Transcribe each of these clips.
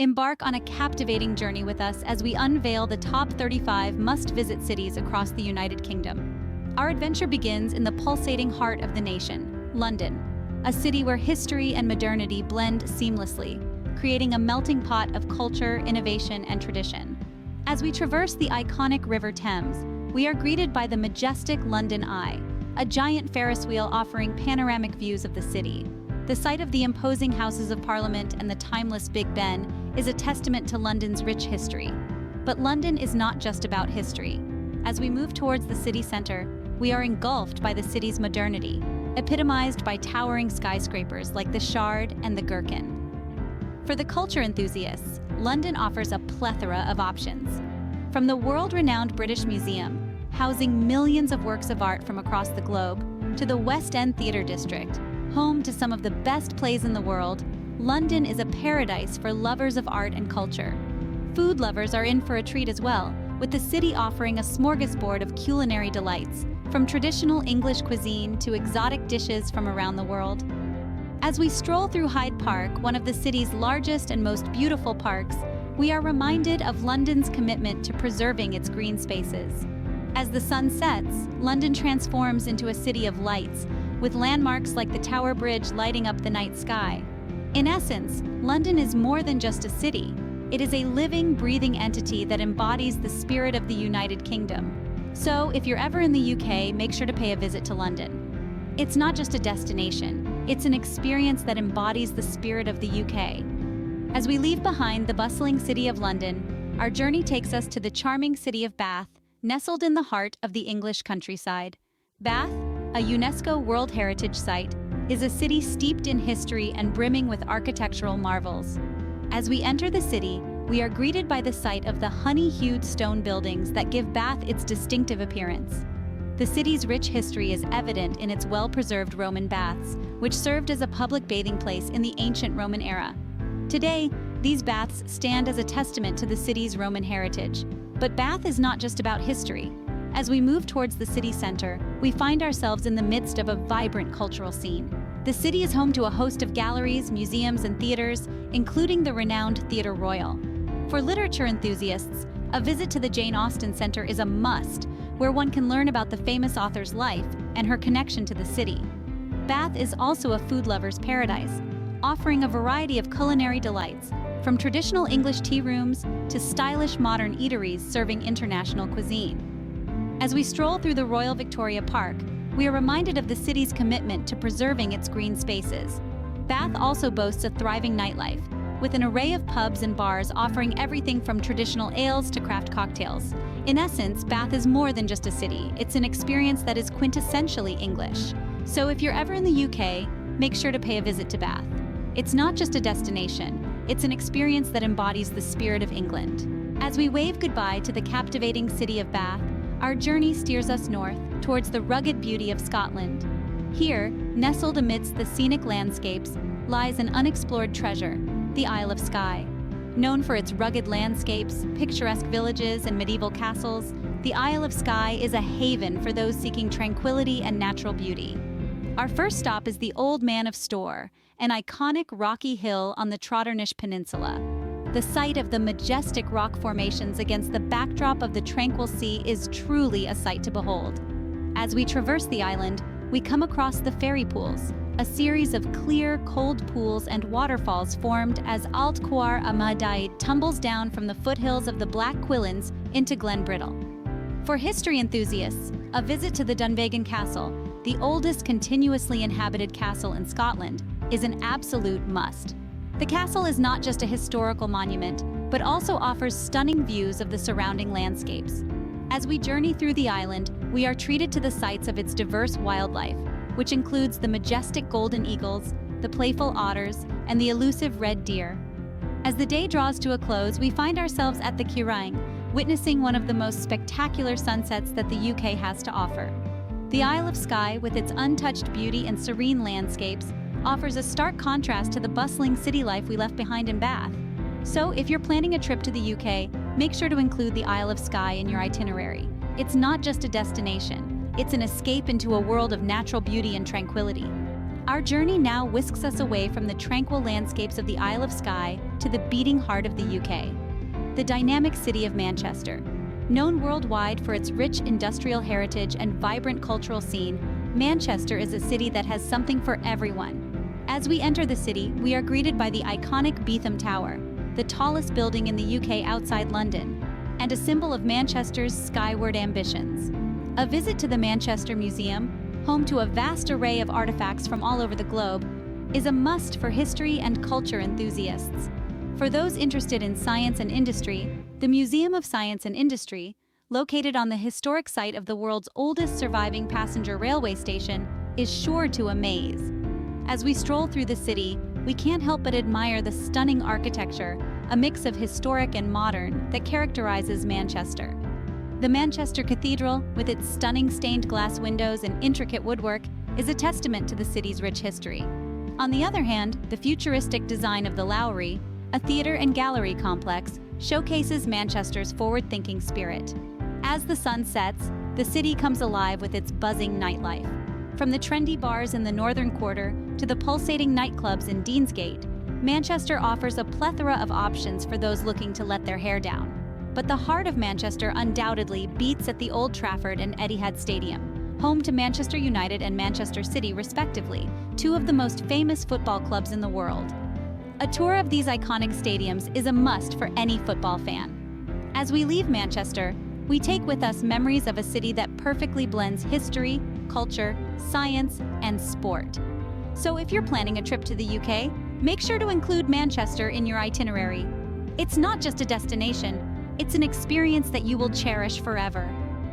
Embark on a captivating journey with us as we unveil the top 35 must-visit cities across the United Kingdom. Our adventure begins in the pulsating heart of the nation, London, a city where history and modernity blend seamlessly, creating a melting pot of culture, innovation, and tradition. As we traverse the iconic River Thames, we are greeted by the majestic London Eye, a giant Ferris wheel offering panoramic views of the city. The sight of the imposing Houses of Parliament and the timeless Big Ben is a testament to London's rich history. But London is not just about history. As we move towards the city centre, we are engulfed by the city's modernity, epitomized by towering skyscrapers like the Shard and the Gherkin. For the culture enthusiasts, London offers a plethora of options. From the world-renowned British Museum, housing millions of works of art from across the globe, to the West End Theatre District, home to some of the best plays in the world, London is a paradise for lovers of art and culture. Food lovers are in for a treat as well, with the city offering a smorgasbord of culinary delights, from traditional English cuisine to exotic dishes from around the world. As we stroll through Hyde Park, one of the city's largest and most beautiful parks, we are reminded of London's commitment to preserving its green spaces. As the sun sets, London transforms into a city of lights, with landmarks like the Tower Bridge lighting up the night sky. In essence, London is more than just a city. It is a living, breathing entity that embodies the spirit of the United Kingdom. So, if you're ever in the UK, make sure to pay a visit to London. It's not just a destination, it's an experience that embodies the spirit of the UK. As we leave behind the bustling city of London, our journey takes us to the charming city of Bath, nestled in the heart of the English countryside. Bath, a UNESCO World Heritage Site, is a city steeped in history and brimming with architectural marvels. As we enter the city, we are greeted by the sight of the honey-hued stone buildings that give Bath its distinctive appearance. The city's rich history is evident in its well-preserved Roman baths, which served as a public bathing place in the ancient Roman era. Today, these baths stand as a testament to the city's Roman heritage. But Bath is not just about history. As we move towards the city center, we find ourselves in the midst of a vibrant cultural scene. The city is home to a host of galleries, museums, and theaters, including the renowned Theatre Royal. For literature enthusiasts, a visit to the Jane Austen Center is a must, where one can learn about the famous author's life and her connection to the city. Bath is also a food lover's paradise, offering a variety of culinary delights, from traditional English tea rooms to stylish modern eateries serving international cuisine. As we stroll through the Royal Victoria Park, we are reminded of the city's commitment to preserving its green spaces. Bath also boasts a thriving nightlife, with an array of pubs and bars offering everything from traditional ales to craft cocktails. In essence, Bath is more than just a city. It's an experience that is quintessentially English. So if you're ever in the UK, make sure to pay a visit to Bath. It's not just a destination, it's an experience that embodies the spirit of England. As we wave goodbye to the captivating city of Bath, our journey steers us north towards the rugged beauty of Scotland. Here, nestled amidst the scenic landscapes, lies an unexplored treasure, the Isle of Skye. Known for its rugged landscapes, picturesque villages, and medieval castles, the Isle of Skye is a haven for those seeking tranquility and natural beauty. Our first stop is the Old Man of Storr, an iconic rocky hill on the Trotternish Peninsula. The sight of the majestic rock formations against the backdrop of the tranquil sea is truly a sight to behold. As we traverse the island, we come across the fairy pools, a series of clear, cold pools and waterfalls formed as Alt Cuar Ahmadaid tumbles down from the foothills of the Black Quillins into Glen Brittle. For history enthusiasts, a visit to the Dunvegan Castle, the oldest continuously inhabited castle in Scotland, is an absolute must. The castle is not just a historical monument, but also offers stunning views of the surrounding landscapes. As we journey through the island, we are treated to the sights of its diverse wildlife, which includes the majestic golden eagles, the playful otters, and the elusive red deer. As the day draws to a close, we find ourselves at the Quiraing, witnessing one of the most spectacular sunsets that the UK has to offer. The Isle of Skye, with its untouched beauty and serene landscapes, offers a stark contrast to the bustling city life we left behind in Bath. So, if you're planning a trip to the UK, make sure to include the Isle of Skye in your itinerary. It's not just a destination, it's an escape into a world of natural beauty and tranquility. Our journey now whisks us away from the tranquil landscapes of the Isle of Skye to the beating heart of the UK. The dynamic city of Manchester. Known worldwide for its rich industrial heritage and vibrant cultural scene, Manchester is a city that has something for everyone. As we enter the city, we are greeted by the iconic Beetham Tower, the tallest building in the UK outside London, and a symbol of Manchester's skyward ambitions. A visit to the Manchester Museum, home to a vast array of artifacts from all over the globe, is a must for history and culture enthusiasts. For those interested in science and industry, the Museum of Science and Industry, located on the historic site of the world's oldest surviving passenger railway station, is sure to amaze. As we stroll through the city, we can't help but admire the stunning architecture, a mix of historic and modern, that characterizes Manchester. The Manchester Cathedral, with its stunning stained glass windows and intricate woodwork, is a testament to the city's rich history. On the other hand, the futuristic design of the Lowry, a theater and gallery complex, showcases Manchester's forward-thinking spirit. As the sun sets, the city comes alive with its buzzing nightlife. From the trendy bars in the northern quarter to the pulsating nightclubs in Deansgate, Manchester offers a plethora of options for those looking to let their hair down. But the heart of Manchester undoubtedly beats at the Old Trafford and Etihad Stadium, home to Manchester United and Manchester City respectively, two of the most famous football clubs in the world. A tour of these iconic stadiums is a must for any football fan. As we leave Manchester, we take with us memories of a city that perfectly blends history, culture, science, and sport. So if you're planning a trip to the UK, make sure to include Manchester in your itinerary. It's not just a destination, it's an experience that you will cherish forever.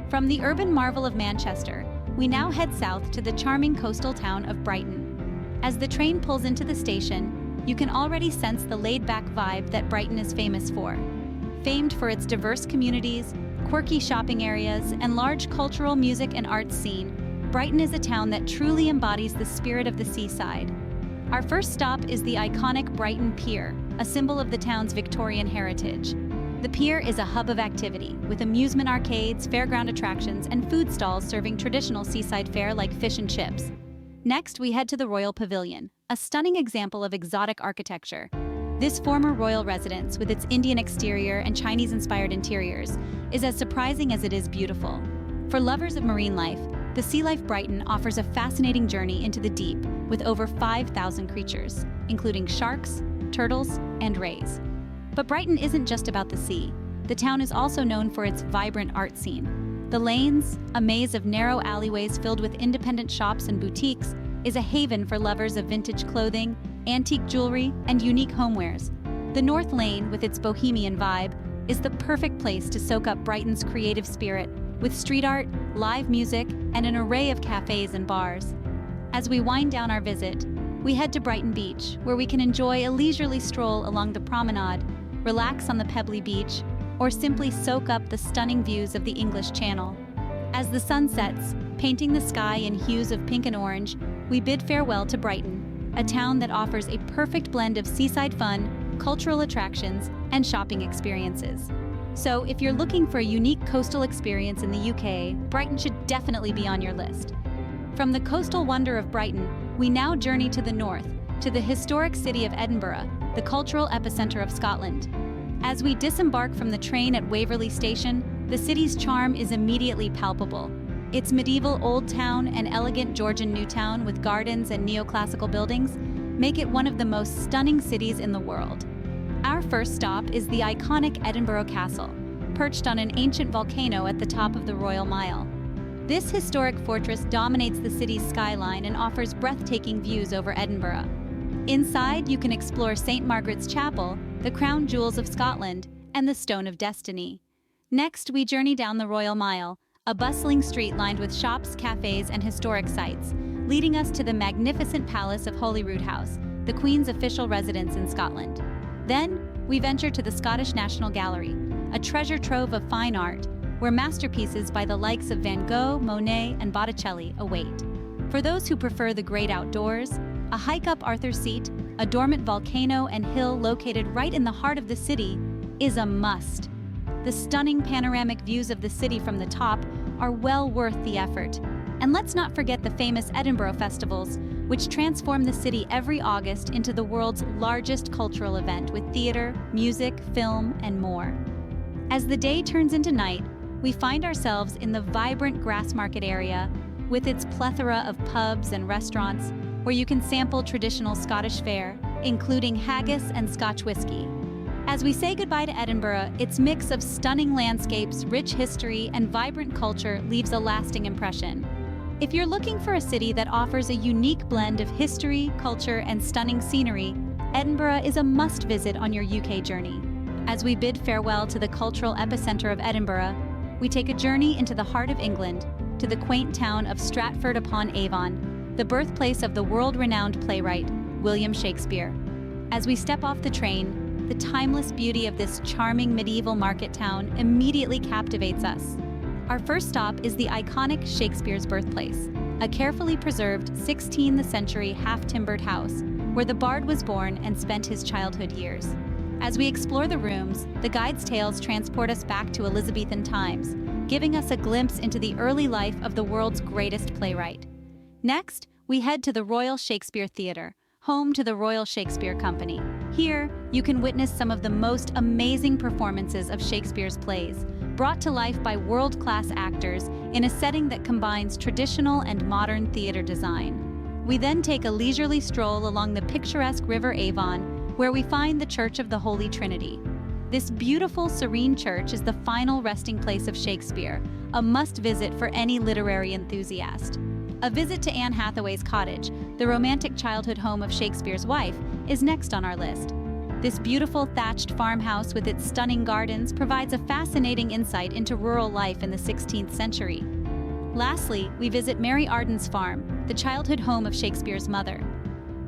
From the urban marvel of Manchester, we now head south to the charming coastal town of Brighton. As the train pulls into the station, you can already sense the laid-back vibe that Brighton is famous for. Famed for its diverse communities, quirky shopping areas, and large cultural music and arts scene, Brighton is a town that truly embodies the spirit of the seaside. Our first stop is the iconic Brighton Pier, a symbol of the town's Victorian heritage. The pier is a hub of activity, with amusement arcades, fairground attractions, and food stalls serving traditional seaside fare like fish and chips. Next, we head to the Royal Pavilion, a stunning example of exotic architecture. This former royal residence, with its Indian exterior and Chinese-inspired interiors, is as surprising as it is beautiful. For lovers of marine life, the Sea Life Brighton offers a fascinating journey into the deep, with over 5,000 creatures, including sharks, turtles, and rays. But Brighton isn't just about the sea. The town is also known for its vibrant art scene. The Lanes, a maze of narrow alleyways filled with independent shops and boutiques, is a haven for lovers of vintage clothing, antique jewelry, and unique homewares. The North Lane, with its bohemian vibe, is the perfect place to soak up Brighton's creative spirit, with street art, live music, and an array of cafes and bars. As we wind down our visit, we head to Brighton Beach, where we can enjoy a leisurely stroll along the promenade, relax on the pebbly beach, or simply soak up the stunning views of the English Channel. As the sun sets, painting the sky in hues of pink and orange, we bid farewell to Brighton, a town that offers a perfect blend of seaside fun, cultural attractions, and shopping experiences. So if you're looking for a unique coastal experience in the UK, Brighton should definitely be on your list. From the coastal wonder of Brighton, we now journey to the north, to the historic city of Edinburgh, the cultural epicenter of Scotland. As we disembark from the train at Waverley Station, the city's charm is immediately palpable. Its medieval old town and elegant Georgian new town with gardens and neoclassical buildings make it one of the most stunning cities in the world. Our first stop is the iconic Edinburgh Castle, perched on an ancient volcano at the top of the Royal Mile. This historic fortress dominates the city's skyline and offers breathtaking views over Edinburgh. Inside, you can explore St. Margaret's Chapel, the crown jewels of Scotland, and the Stone of Destiny. Next, we journey down the Royal Mile, a bustling street lined with shops, cafes, and historic sites, leading us to the magnificent Palace of Holyrood House, the Queen's official residence in Scotland. Then, we venture to the Scottish National Gallery, a treasure trove of fine art, where masterpieces by the likes of Van Gogh, Monet, and Botticelli await. For those who prefer the great outdoors, a hike up Arthur's Seat, a dormant volcano and hill located right in the heart of the city, is a must. The stunning panoramic views of the city from the top are well worth the effort. And let's not forget the famous Edinburgh festivals, which transform the city every August into the world's largest cultural event with theater, music, film, and more. As the day turns into night, we find ourselves in the vibrant Grassmarket area with its plethora of pubs and restaurants where you can sample traditional Scottish fare, including haggis and Scotch whisky. As we say goodbye to Edinburgh, its mix of stunning landscapes, rich history, and vibrant culture leaves a lasting impression. If you're looking for a city that offers a unique blend of history, culture, and stunning scenery, Edinburgh is a must-visit on your UK journey. As we bid farewell to the cultural epicenter of Edinburgh, we take a journey into the heart of England, to the quaint town of Stratford upon Avon, the birthplace of the world-renowned playwright, William Shakespeare. As we step off the train, the timeless beauty of this charming medieval market town immediately captivates us. Our first stop is the iconic Shakespeare's birthplace, a carefully preserved 16th century half-timbered house where the bard was born and spent his childhood years. As we explore the rooms, the guide's tales transport us back to Elizabethan times, giving us a glimpse into the early life of the world's greatest playwright. Next, we head to the Royal Shakespeare Theatre, home to the Royal Shakespeare Company. Here, you can witness some of the most amazing performances of Shakespeare's plays, brought to life by world-class actors in a setting that combines traditional and modern theater design. We then take a leisurely stroll along the picturesque River Avon, where we find the Church of the Holy Trinity. This beautiful, serene church is the final resting place of Shakespeare, a must-visit for any literary enthusiast. A visit to Anne Hathaway's cottage, the romantic childhood home of Shakespeare's wife, is next on our list. This beautiful thatched farmhouse with its stunning gardens provides a fascinating insight into rural life in the 16th century. Lastly, we visit Mary Arden's farm, the childhood home of Shakespeare's mother.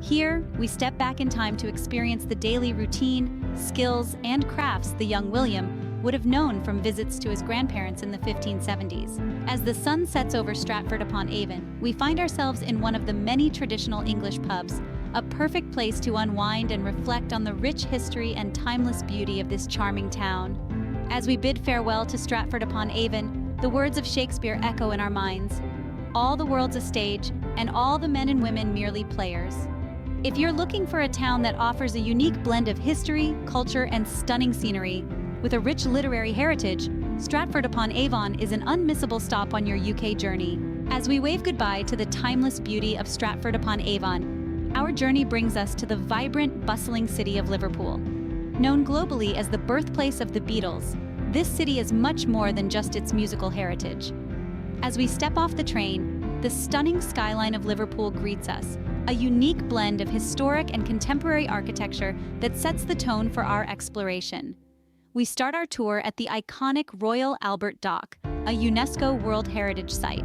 Here, we step back in time to experience the daily routine, skills, and crafts the young William would have known from visits to his grandparents in the 1570s. As the sun sets over Stratford upon Avon, we find ourselves in one of the many traditional English pubs, a perfect place to unwind and reflect on the rich history and timeless beauty of this charming town. As we bid farewell to Stratford upon Avon, the words of Shakespeare echo in our minds. All the world's a stage, and all the men and women merely players. If you're looking for a town that offers a unique blend of history, culture, and stunning scenery, with a rich literary heritage, Stratford upon Avon is an unmissable stop on your UK journey. As we wave goodbye to the timeless beauty of Stratford upon Avon, our journey brings us to the vibrant, bustling city of Liverpool. Known globally as the birthplace of the Beatles, this city is much more than just its musical heritage. As we step off the train, the stunning skyline of Liverpool greets us, a unique blend of historic and contemporary architecture that sets the tone for our exploration. We start our tour at the iconic Royal Albert Dock, a UNESCO World Heritage Site.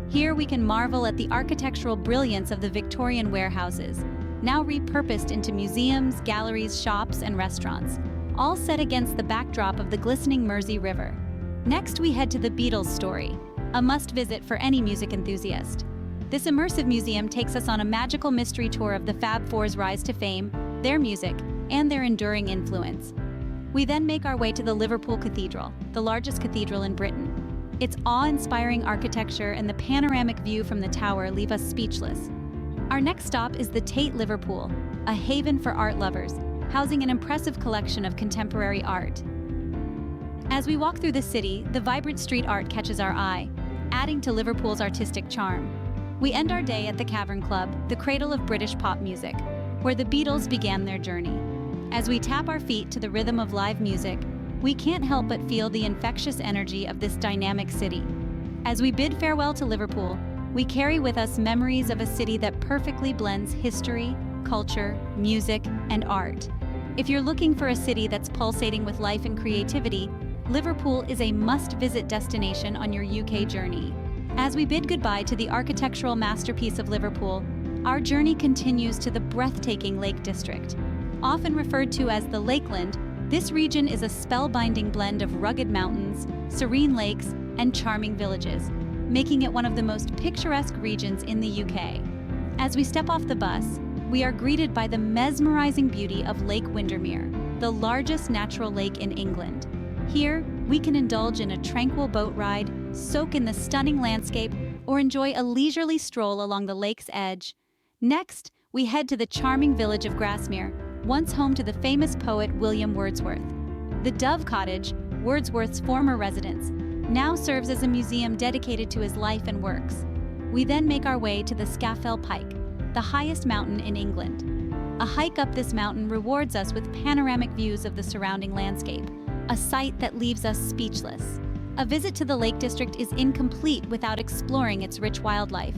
Here we can marvel at the architectural brilliance of the Victorian warehouses, now repurposed into museums, galleries, shops, and restaurants, all set against the backdrop of the glistening Mersey River. Next, we head to the Beatles story, a must-visit for any music enthusiast. This immersive museum takes us on a magical mystery tour of the Fab Four's rise to fame, their music, and their enduring influence. We then make our way to the Liverpool Cathedral, the largest cathedral in Britain. Its awe-inspiring architecture and the panoramic view from the tower leave us speechless. Our next stop is the Tate Liverpool, a haven for art lovers, housing an impressive collection of contemporary art. As we walk through the city, the vibrant street art catches our eye, adding to Liverpool's artistic charm. We end our day at the Cavern Club, the cradle of British pop music, where the Beatles began their journey. As we tap our feet to the rhythm of live music, we can't help but feel the infectious energy of this dynamic city. As we bid farewell to Liverpool, we carry with us memories of a city that perfectly blends history, culture, music, and art. If you're looking for a city that's pulsating with life and creativity, Liverpool is a must-visit destination on your UK journey. As we bid goodbye to the architectural masterpiece of Liverpool, our journey continues to the breathtaking Lake District. Often referred to as the Lakeland, this region is a spellbinding blend of rugged mountains, serene lakes, and charming villages, making it one of the most picturesque regions in the UK. As we step off the bus, we are greeted by the mesmerizing beauty of Lake Windermere, the largest natural lake in England. Here, we can indulge in a tranquil boat ride, soak in the stunning landscape, or enjoy a leisurely stroll along the lake's edge. Next, we head to the charming village of Grasmere, once home to the famous poet William Wordsworth. The Dove Cottage, Wordsworth's former residence, now serves as a museum dedicated to his life and works. We then make our way to the Scafell Pike, the highest mountain in England. A hike up this mountain rewards us with panoramic views of the surrounding landscape, a sight that leaves us speechless. A visit to the Lake District is incomplete without exploring its rich wildlife.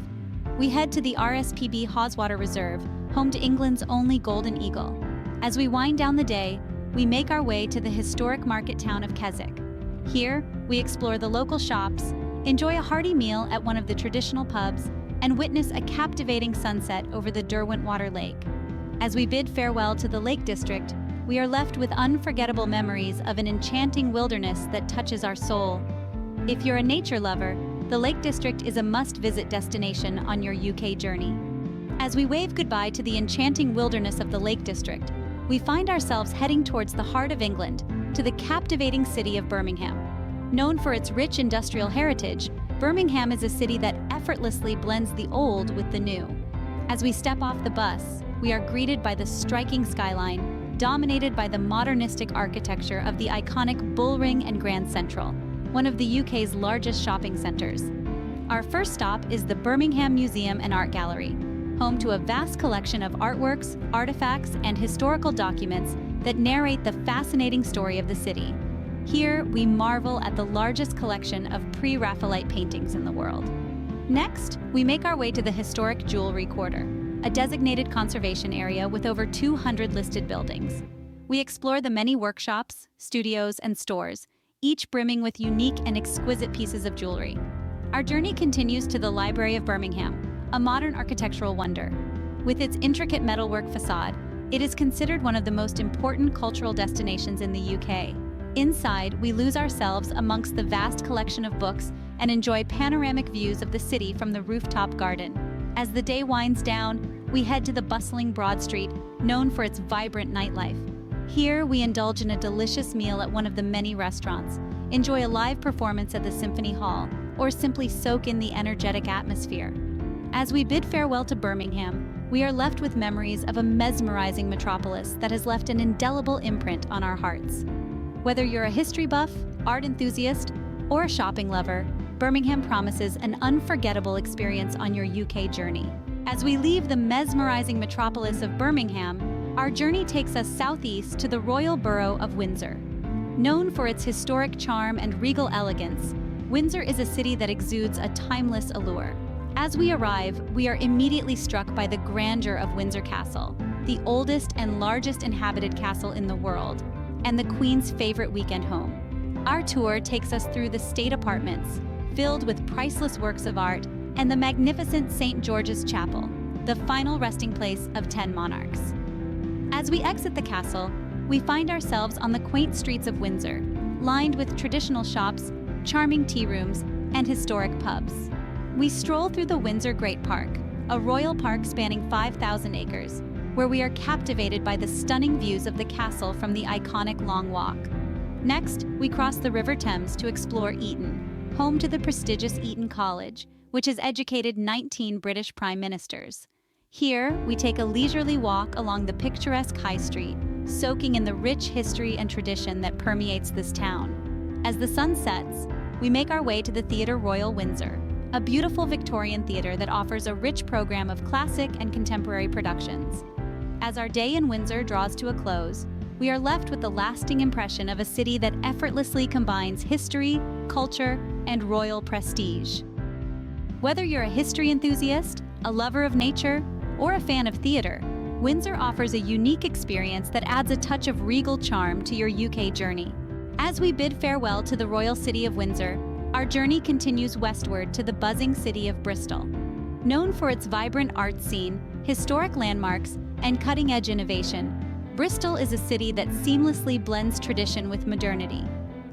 We head to the RSPB Haweswater Reserve, home to England's only golden eagle. As we wind down the day, we make our way to the historic market town of Keswick. Here, we explore the local shops, enjoy a hearty meal at one of the traditional pubs, and witness a captivating sunset over the Derwentwater Lake. As we bid farewell to the Lake District, we are left with unforgettable memories of an enchanting wilderness that touches our soul. If you're a nature lover, the Lake District is a must-visit destination on your UK journey. As we wave goodbye to the enchanting wilderness of the Lake District, we find ourselves heading towards the heart of England, to the captivating city of Birmingham. Known for its rich industrial heritage, Birmingham is a city that effortlessly blends the old with the new. As we step off the bus, we are greeted by the striking skyline, dominated by the modernistic architecture of the iconic Bullring and Grand Central, one of the UK's largest shopping centres. Our first stop is the Birmingham Museum and Art Gallery, home to a vast collection of artworks, artifacts, and historical documents that narrate the fascinating story of the city. Here, we marvel at the largest collection of pre-Raphaelite paintings in the world. Next, we make our way to the historic Jewellery Quarter, a designated conservation area with over 200 listed buildings. We explore the many workshops, studios, and stores, each brimming with unique and exquisite pieces of jewelry. Our journey continues to the Library of Birmingham, a modern architectural wonder. With its intricate metalwork facade, it is considered one of the most important cultural destinations in the UK. Inside, we lose ourselves amongst the vast collection of books and enjoy panoramic views of the city from the rooftop garden. As the day winds down, we head to the bustling Broad Street, known for its vibrant nightlife. Here, we indulge in a delicious meal at one of the many restaurants, enjoy a live performance at the Symphony Hall, or simply soak in the energetic atmosphere. As we bid farewell to Birmingham, we are left with memories of a mesmerizing metropolis that has left an indelible imprint on our hearts. Whether you're a history buff, art enthusiast, or a shopping lover, Birmingham promises an unforgettable experience on your UK journey. As we leave the mesmerizing metropolis of Birmingham, our journey takes us southeast to the Royal Borough of Windsor. Known for its historic charm and regal elegance, Windsor is a city that exudes a timeless allure. As we arrive, we are immediately struck by the grandeur of Windsor Castle, the oldest and largest inhabited castle in the world, and the Queen's favorite weekend home. Our tour takes us through the state apartments, filled with priceless works of art, and the magnificent St. George's Chapel, the final resting place of 10 monarchs. As we exit the castle, we find ourselves on the quaint streets of Windsor, lined with traditional shops, charming tea rooms, and historic pubs. We stroll through the Windsor Great Park, a royal park spanning 5,000 acres, where we are captivated by the stunning views of the castle from the iconic Long Walk. Next, we cross the River Thames to explore Eton, home to the prestigious Eton College, which has educated 19 British prime ministers. Here, we take a leisurely walk along the picturesque High Street, soaking in the rich history and tradition that permeates this town. As the sun sets, we make our way to the Theatre Royal Windsor, a beautiful Victorian theatre that offers a rich program of classic and contemporary productions. As our day in Windsor draws to a close, we are left with the lasting impression of a city that effortlessly combines history, culture, and royal prestige. Whether you're a history enthusiast, a lover of nature, or a fan of theatre, Windsor offers a unique experience that adds a touch of regal charm to your UK journey. As we bid farewell to the royal city of Windsor, our journey continues westward to the buzzing city of Bristol. Known for its vibrant art scene, historic landmarks, and cutting-edge innovation, Bristol is a city that seamlessly blends tradition with modernity.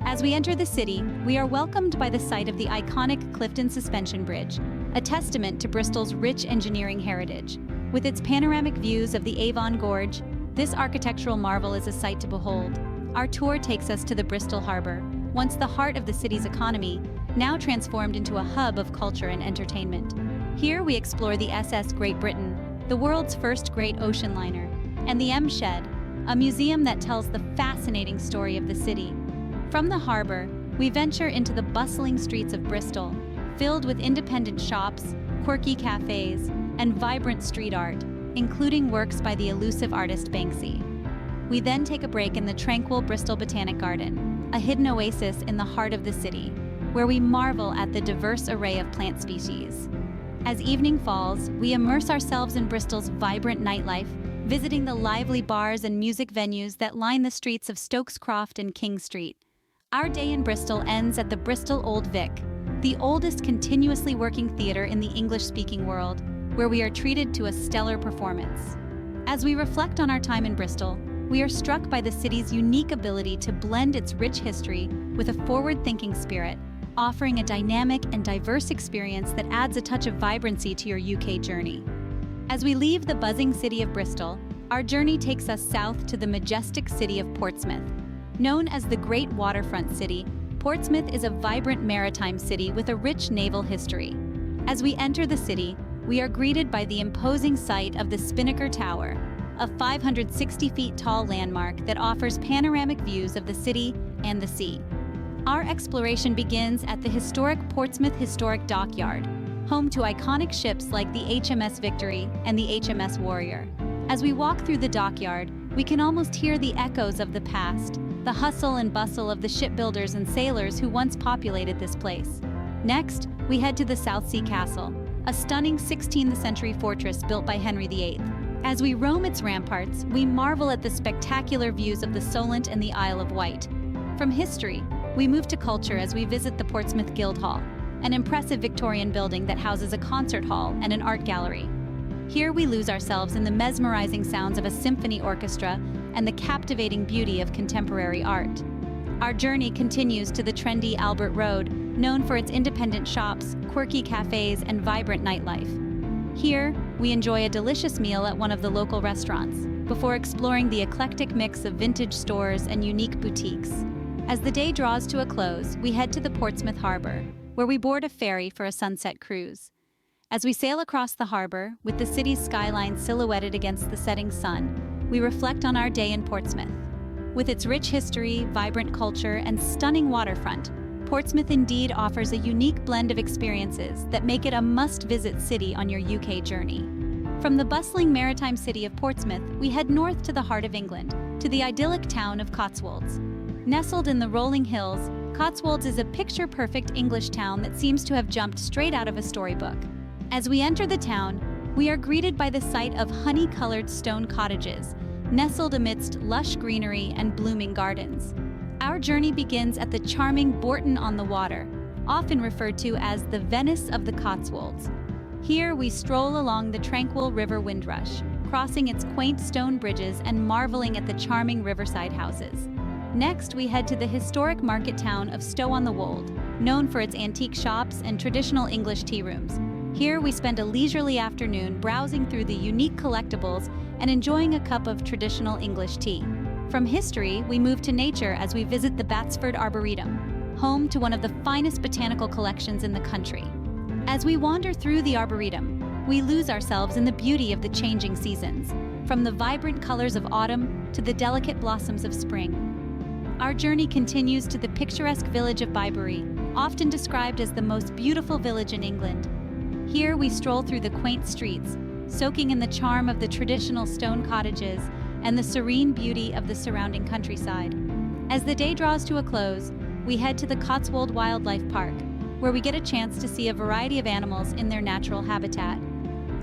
As we enter the city, we are welcomed by the sight of the iconic Clifton Suspension Bridge, a testament to Bristol's rich engineering heritage. With its panoramic views of the Avon Gorge, this architectural marvel is a sight to behold. Our tour takes us to the Bristol Harbour, once the heart of the city's economy, now transformed into a hub of culture and entertainment. Here we explore the SS Great Britain, the world's first great ocean liner, and the M Shed, a museum that tells the fascinating story of the city. From the harbor, we venture into the bustling streets of Bristol, filled with independent shops, quirky cafes, and vibrant street art, including works by the elusive artist Banksy. We then take a break in the tranquil Bristol Botanic Garden, a hidden oasis in the heart of the city, where we marvel at the diverse array of plant species. As evening falls, we immerse ourselves in Bristol's vibrant nightlife, visiting the lively bars and music venues that line the streets of Stokes Croft and King Street. Our day in Bristol ends at the Bristol Old Vic, the oldest continuously working theatre in the English-speaking world, where we are treated to a stellar performance. As we reflect on our time in Bristol, we are struck by the city's unique ability to blend its rich history with a forward-thinking spirit, offering a dynamic and diverse experience that adds a touch of vibrancy to your UK journey. As we leave the buzzing city of Bristol, our journey takes us south to the majestic city of Portsmouth. Known as the Great Waterfront City, Portsmouth is a vibrant maritime city with a rich naval history. As we enter the city, we are greeted by the imposing sight of the Spinnaker Tower, a 560 feet tall landmark that offers panoramic views of the city and the sea. Our exploration begins at the historic Portsmouth Historic Dockyard, home to iconic ships like the HMS Victory and the HMS Warrior. As we walk through the dockyard, we can almost hear the echoes of the past, the hustle and bustle of the shipbuilders and sailors who once populated this place. Next, we head to the Southsea Castle, a stunning 16th century fortress built by Henry VIII. As we roam its ramparts, we marvel at the spectacular views of the Solent and the Isle of Wight. From history, we move to culture as we visit the Portsmouth Guildhall, an impressive Victorian building that houses a concert hall and an art gallery. Here we lose ourselves in the mesmerizing sounds of a symphony orchestra and the captivating beauty of contemporary art. Our journey continues to the trendy Albert Road, known for its independent shops, quirky cafes, and vibrant nightlife. Here, we enjoy a delicious meal at one of the local restaurants, before exploring the eclectic mix of vintage stores and unique boutiques. As the day draws to a close, we head to the Portsmouth Harbor, where we board a ferry for a sunset cruise. As we sail across the harbor, with the city's skyline silhouetted against the setting sun, we reflect on our day in Portsmouth. With its rich history, vibrant culture, and stunning waterfront, Portsmouth indeed offers a unique blend of experiences that make it a must-visit city on your UK journey. From the bustling maritime city of Portsmouth, we head north to the heart of England, to the idyllic town of Cotswolds. Nestled in the rolling hills, Cotswolds is a picture-perfect English town that seems to have jumped straight out of a storybook. As we enter the town, we are greeted by the sight of honey-colored stone cottages, nestled amidst lush greenery and blooming gardens. Our journey begins at the charming Bourton-on-the-Water, often referred to as the Venice of the Cotswolds. Here we stroll along the tranquil River Windrush, crossing its quaint stone bridges and marveling at the charming riverside houses. Next, we head to the historic market town of Stow-on-the-Wold, known for its antique shops and traditional English tea rooms. Here, we spend a leisurely afternoon browsing through the unique collectibles and enjoying a cup of traditional English tea. From history, we move to nature as we visit the Batsford Arboretum, home to one of the finest botanical collections in the country. As we wander through the Arboretum, we lose ourselves in the beauty of the changing seasons, from the vibrant colors of autumn to the delicate blossoms of spring. Our journey continues to the picturesque village of Bibury, often described as the most beautiful village in England. Here we stroll through the quaint streets, soaking in the charm of the traditional stone cottages and the serene beauty of the surrounding countryside. As the day draws to a close, we head to the Cotswold Wildlife Park, where we get a chance to see a variety of animals in their natural habitat.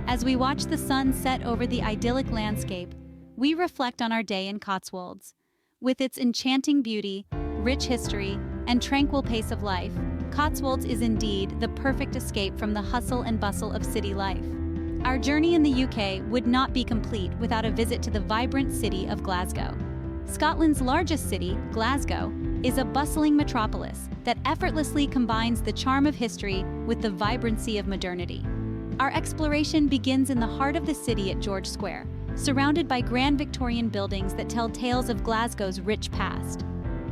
As we watch the sun set over the idyllic landscape, we reflect on our day in Cotswolds. With its enchanting beauty, rich history, and tranquil pace of life, Cotswolds is indeed the perfect escape from the hustle and bustle of city life. Our journey in the UK would not be complete without a visit to the vibrant city of Glasgow. Scotland's largest city, Glasgow, is a bustling metropolis that effortlessly combines the charm of history with the vibrancy of modernity. Our exploration begins in the heart of the city at George Square, surrounded by grand Victorian buildings that tell tales of Glasgow's rich past.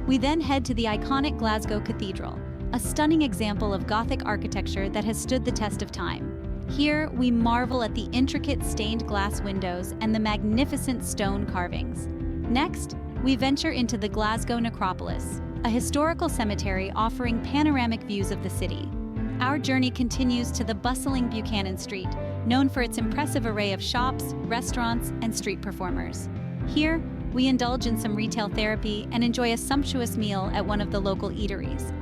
We then head to the iconic Glasgow Cathedral, a stunning example of Gothic architecture that has stood the test of time. Here, we marvel at the intricate stained glass windows and the magnificent stone carvings. Next, we venture into the Glasgow necropolis, a historical cemetery offering panoramic views of the city. Our journey continues to the bustling Buchanan Street, known for its impressive array of shops, restaurants, and street performers. Here, we indulge in some retail therapy and enjoy a sumptuous meal at one of the local eateries.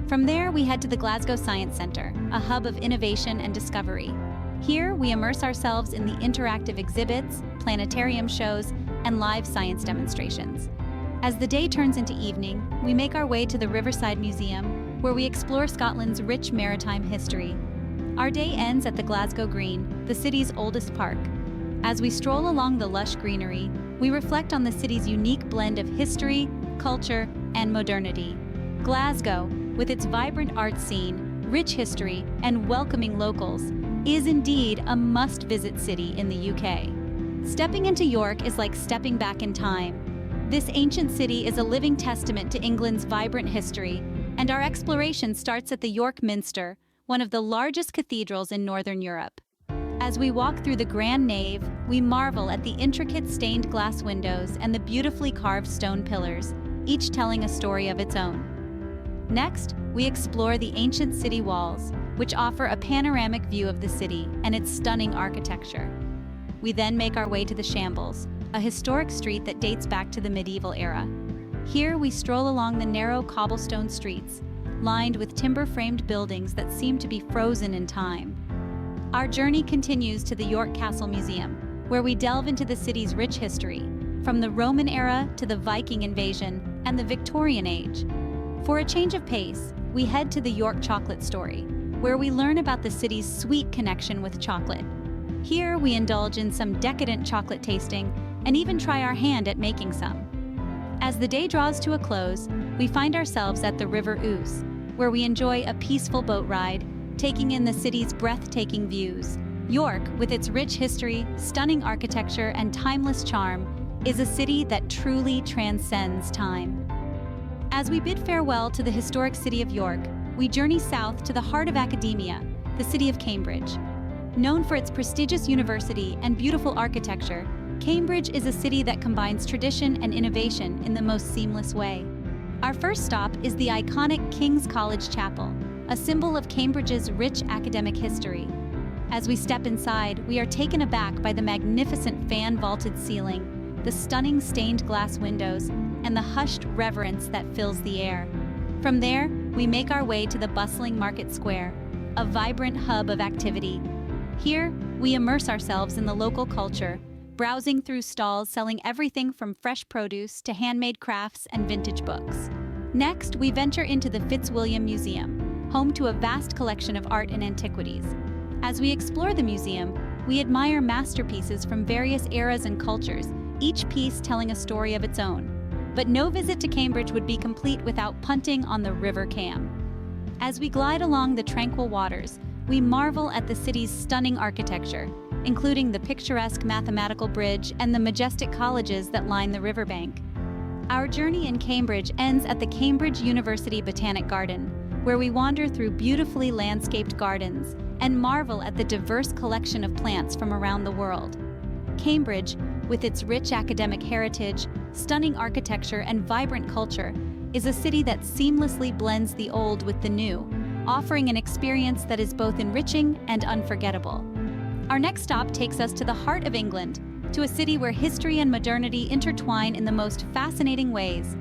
From there, we head to the Glasgow Science Centre, a hub of innovation and discovery. Here, we immerse ourselves in the interactive exhibits, planetarium shows, and live science demonstrations. As the day turns into evening, we make our way to the Riverside Museum, where we explore Scotland's rich maritime history. Our day ends at the Glasgow Green, the city's oldest park. As we stroll along the lush greenery, we reflect on the city's unique blend of history, culture, and modernity. Glasgow, with its vibrant art scene, rich history, and welcoming locals, is indeed a must-visit city in the UK. Stepping into York is like stepping back in time. This ancient city is a living testament to England's vibrant history, and our exploration starts at the York Minster, one of the largest cathedrals in Northern Europe. As we walk through the grand nave, we marvel at the intricate stained glass windows and the beautifully carved stone pillars, each telling a story of its own. Next, we explore the ancient city walls, which offer a panoramic view of the city and its stunning architecture. We then make our way to the Shambles, a historic street that dates back to the medieval era. Here, we stroll along the narrow cobblestone streets, lined with timber-framed buildings that seem to be frozen in time. Our journey continues to the York Castle Museum, where we delve into the city's rich history, from the Roman era to the Viking invasion and the Victorian age. For a change of pace, we head to the York Chocolate Story, where we learn about the city's sweet connection with chocolate. Here, we indulge in some decadent chocolate tasting and even try our hand at making some. As the day draws to a close, we find ourselves at the River Ouse, where we enjoy a peaceful boat ride, taking in the city's breathtaking views. York, with its rich history, stunning architecture, and timeless charm, is a city that truly transcends time. As we bid farewell to the historic city of York, we journey south to the heart of academia, the city of Cambridge. Known for its prestigious university and beautiful architecture, Cambridge is a city that combines tradition and innovation in the most seamless way. Our first stop is the iconic King's College Chapel, a symbol of Cambridge's rich academic history. As we step inside, we are taken aback by the magnificent fan-vaulted ceiling, the stunning stained glass windows, and the hushed reverence that fills the air. From there, we make our way to the bustling market square, a vibrant hub of activity. Here, we immerse ourselves in the local culture, browsing through stalls selling everything from fresh produce to handmade crafts and vintage books. Next, we venture into the Fitzwilliam Museum, home to a vast collection of art and antiquities. As we explore the museum, we admire masterpieces from various eras and cultures, each piece telling a story of its own. But no visit to Cambridge would be complete without punting on the River Cam. As we glide along the tranquil waters, we marvel at the city's stunning architecture, including the picturesque mathematical bridge and the majestic colleges that line the riverbank. Our journey in Cambridge ends at the Cambridge University Botanic Garden, where we wander through beautifully landscaped gardens and marvel at the diverse collection of plants from around the world. Cambridge, with its rich academic heritage, stunning architecture, and vibrant culture, is a city that seamlessly blends the old with the new, offering an experience that is both enriching and unforgettable. Our next stop takes us to the heart of England, to a city where history and modernity intertwine in the most fascinating ways.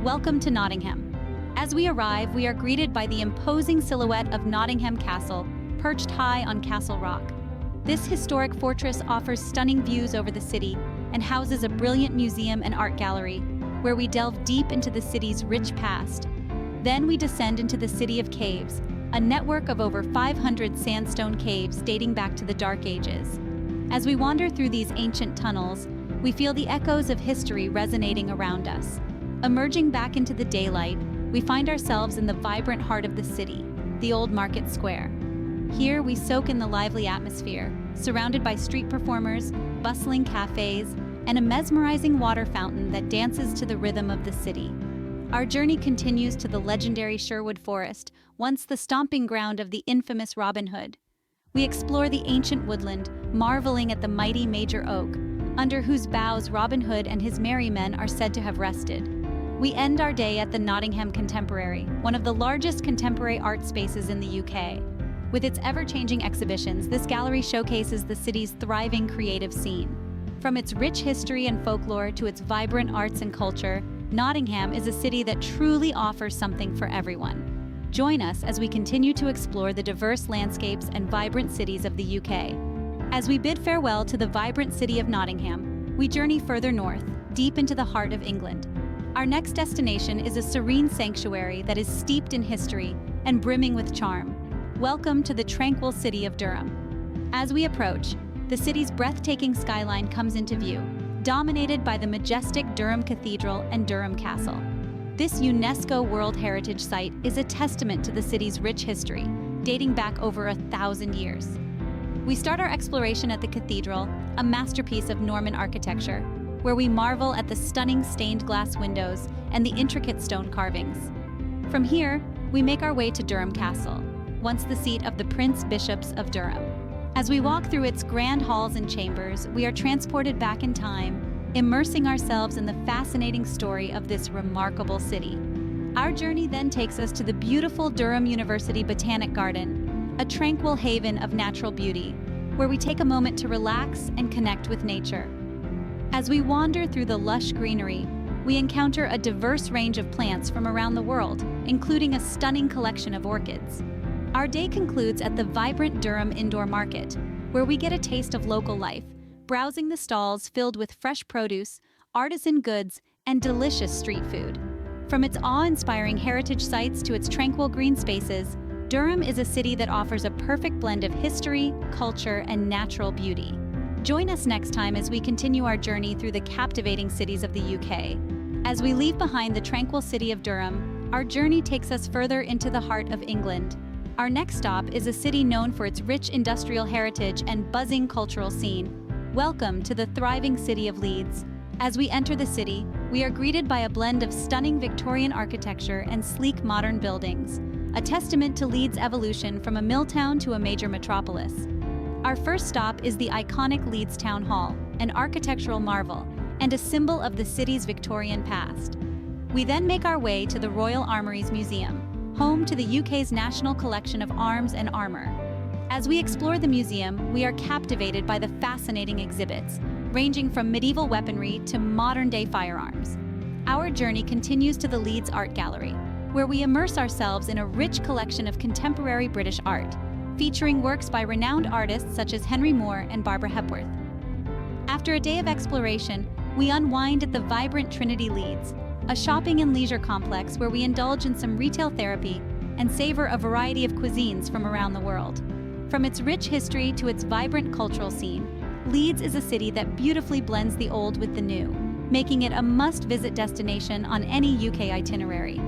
Welcome to Nottingham. As we arrive, we are greeted by the imposing silhouette of Nottingham Castle, perched high on Castle Rock. This historic fortress offers stunning views over the city and houses a brilliant museum and art gallery, where we delve deep into the city's rich past. Then we descend into the City of Caves, a network of over 500 sandstone caves dating back to the Dark Ages. As we wander through these ancient tunnels, we feel the echoes of history resonating around us. Emerging back into the daylight, we find ourselves in the vibrant heart of the city, the Old Market Square. Here, we soak in the lively atmosphere, surrounded by street performers, bustling cafes, and a mesmerizing water fountain that dances to the rhythm of the city. Our journey continues to the legendary Sherwood Forest, once the stomping ground of the infamous Robin Hood. We explore the ancient woodland, marveling at the mighty major oak, under whose boughs Robin Hood and his merry men are said to have rested. We end our day at the Nottingham Contemporary, one of the largest contemporary art spaces in the UK. With its ever-changing exhibitions, this gallery showcases the city's thriving creative scene. From its rich history and folklore to its vibrant arts and culture, Nottingham is a city that truly offers something for everyone. Join us as we continue to explore the diverse landscapes and vibrant cities of the UK. As we bid farewell to the vibrant city of Nottingham, we journey further north, deep into the heart of England. Our next destination is a serene sanctuary that is steeped in history and brimming with charm. Welcome to the tranquil city of Durham. As we approach, the city's breathtaking skyline comes into view, dominated by the majestic Durham Cathedral and Durham Castle. This UNESCO World Heritage Site is a testament to the city's rich history, dating back over 1,000 years. We start our exploration at the cathedral, a masterpiece of Norman architecture, where we marvel at the stunning stained glass windows and the intricate stone carvings. From here, we make our way to Durham Castle, once the seat of the Prince Bishops of Durham. As we walk through its grand halls and chambers, we are transported back in time, immersing ourselves in the fascinating story of this remarkable city. Our journey then takes us to the beautiful Durham University Botanic Garden, a tranquil haven of natural beauty, where we take a moment to relax and connect with nature. As we wander through the lush greenery, we encounter a diverse range of plants from around the world, including a stunning collection of orchids. Our day concludes at the vibrant Durham Indoor Market, where we get a taste of local life, browsing the stalls filled with fresh produce, artisan goods, and delicious street food. From its awe-inspiring heritage sites to its tranquil green spaces, Durham is a city that offers a perfect blend of history, culture, and natural beauty. Join us next time as we continue our journey through the captivating cities of the UK. As we leave behind the tranquil city of Durham, our journey takes us further into the heart of England. Our next stop is a city known for its rich industrial heritage and buzzing cultural scene. Welcome to the thriving city of Leeds. As we enter the city, we are greeted by a blend of stunning Victorian architecture and sleek modern buildings, a testament to Leeds' evolution from a mill town to a major metropolis. Our first stop is the iconic Leeds Town Hall, an architectural marvel and a symbol of the city's Victorian past. We then make our way to the Royal Armouries Museum, home to the UK's national collection of arms and armour. As we explore the museum, we are captivated by the fascinating exhibits, ranging from medieval weaponry to modern-day firearms. Our journey continues to the Leeds Art Gallery, where we immerse ourselves in a rich collection of contemporary British art, featuring works by renowned artists such as Henry Moore and Barbara Hepworth. After a day of exploration, we unwind at the vibrant Trinity Leeds, a shopping and leisure complex where we indulge in some retail therapy and savor a variety of cuisines from around the world. From its rich history to its vibrant cultural scene, Leeds is a city that beautifully blends the old with the new, making it a must-visit destination on any UK itinerary.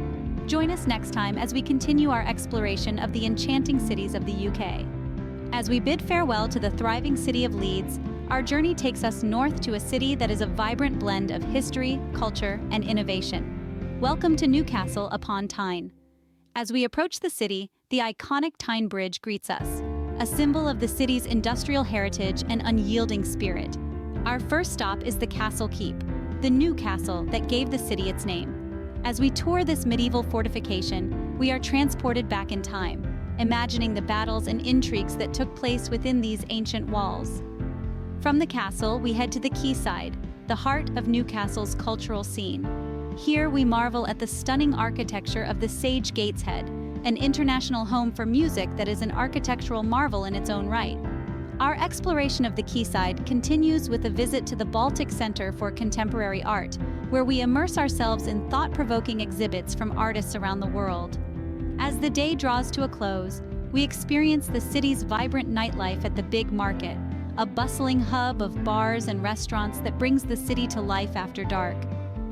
Join us next time as we continue our exploration of the enchanting cities of the UK. As we bid farewell to the thriving city of Leeds, our journey takes us north to a city that is a vibrant blend of history, culture, and innovation. Welcome to Newcastle upon Tyne. As we approach the city, the iconic Tyne Bridge greets us, a symbol of the city's industrial heritage and unyielding spirit. Our first stop is the Castle Keep, the new castle that gave the city its name. As we tour this medieval fortification, we are transported back in time, imagining the battles and intrigues that took place within these ancient walls. From the castle, we head to the quayside, the heart of Newcastle's cultural scene. Here we marvel at the stunning architecture of the Sage Gateshead, an international home for music that is an architectural marvel in its own right. Our exploration of the quayside continues with a visit to the Baltic Center for Contemporary Art, where we immerse ourselves in thought-provoking exhibits from artists around the world. As the day draws to a close, we experience the city's vibrant nightlife at the Big Market, a bustling hub of bars and restaurants that brings the city to life after dark.